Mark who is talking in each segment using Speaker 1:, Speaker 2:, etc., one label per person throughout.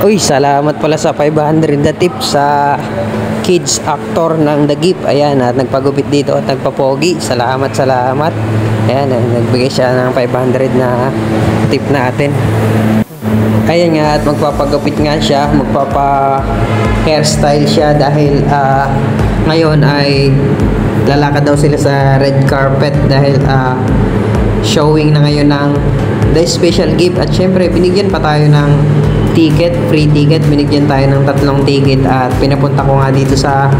Speaker 1: Uy, salamat pala sa 500 na tip sa kids actor ng The Gift. Ayan, at nagpagupit dito at nagpapogi. Salamat, salamat. Ayan, nagbigay siya ng 500 na tip natin. Ayan nga, at magpapagupit nga siya, magpapa hairstyle siya dahil ngayon ay lalakad daw sila sa red carpet dahil showing na ngayon ng The Special Gift. At syempre, binigyan pa tayo ng ticket, free ticket. Binigyan tayo ng 3 ticket at pinapunta ko nga dito sa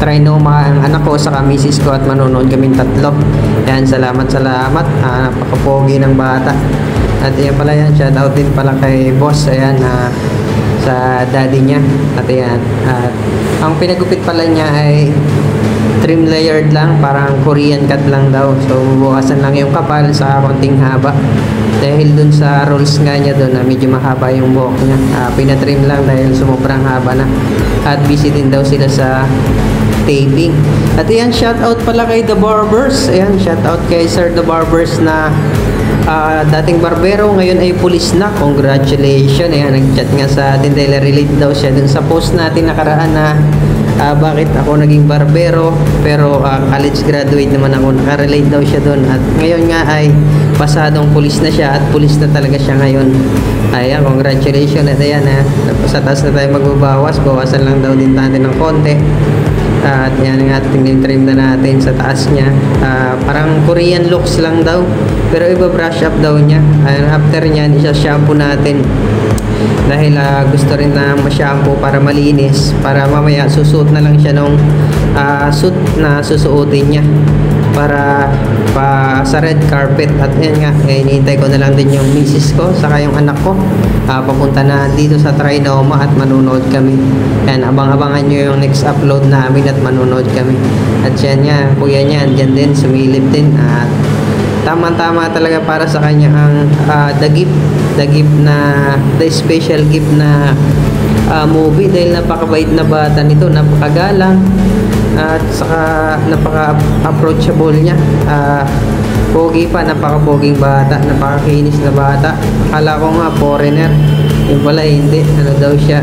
Speaker 1: Trinoma ang anak ko saka misis ko at manonood kaming 3. Yan, salamat, salamat. Napakapogi ng bata. At yan pala yan, shout out din pala kay boss. Ayan, sa daddy niya. At yan, at ang pinagupit pala niya ay trim layered lang, parang Korean cut lang daw. So buwasan lang yung kapal sa konting haba dahil dun sa rules nga niya dun na medyo mahaba yung buhok niya. Pinatrim lang dahil sumubrang haba na. At busy din daw sila sa taping. At ayan, shout out pala kay The Barbers. Ayan, shout out kay Sir The Barbers na dating barbero, ngayon ay pulis na. Congratulations. Ayan, nag-chat nga sa atin dahil relate daw siya dun sa post natin nakaraan na bakit ako naging barbero pero college graduate naman ako. Nakarelate daw siya dun. At ngayon nga ay pasadong pulis na siya at pulis na talaga siya ngayon. Ayan, congratulations. At ayan, sa taas na tayo magbabawas. Bawasan lang daw din natin ng konti. At yan nga, trim na natin sa taas niya. Parang Korean looks lang daw pero iba brush up daw niya. After nyan, isa-shampoo natin dahil gusto rin na ma-shampoo para malinis, para mamaya susuot na lang siya nung suit na susuotin niya para sa red carpet. At yan nga, hinihintay ko na lang din yung misis ko saka yung anak ko papunta na dito sa Trinoma at manunood kami. Yan, abang-abangan nyo yung next upload namin at manunood kami. At yan nga, kuya niya dyan din, sumilip din. At tama-tama talaga para sa kanya ang The Gift na The Special Gift na movie dahil napakabait na bata nito, napakagalang at saka napaka-approachable niya. Pogi pa, napakapoging bata, napakakinis na bata. Akala ko nga foreigner, yung pala hindi, ano daw siya,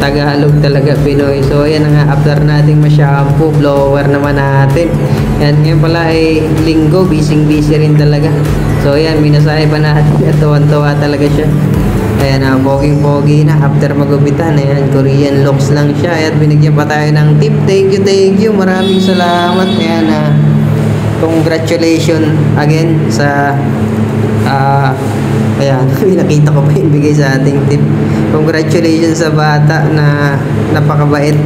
Speaker 1: Tagalog talaga, Pinoy. So ayan nga, after nating ma-shampoo, blower naman natin. Yan ngayon pala ay linggo, busy rin talaga. So ayan, minasahe pa natin at tuwan-tuwa talaga siya. Ayan, poging-pogi na after magupitan. Ayan, Korean looks lang siya. At binigyan pa tayo ng tip. Thank you, maraming salamat. Ayan, congratulations again sa ayan, nakita ko pa yung bigay sa ating tip. Congratulations sa bata na napakabait.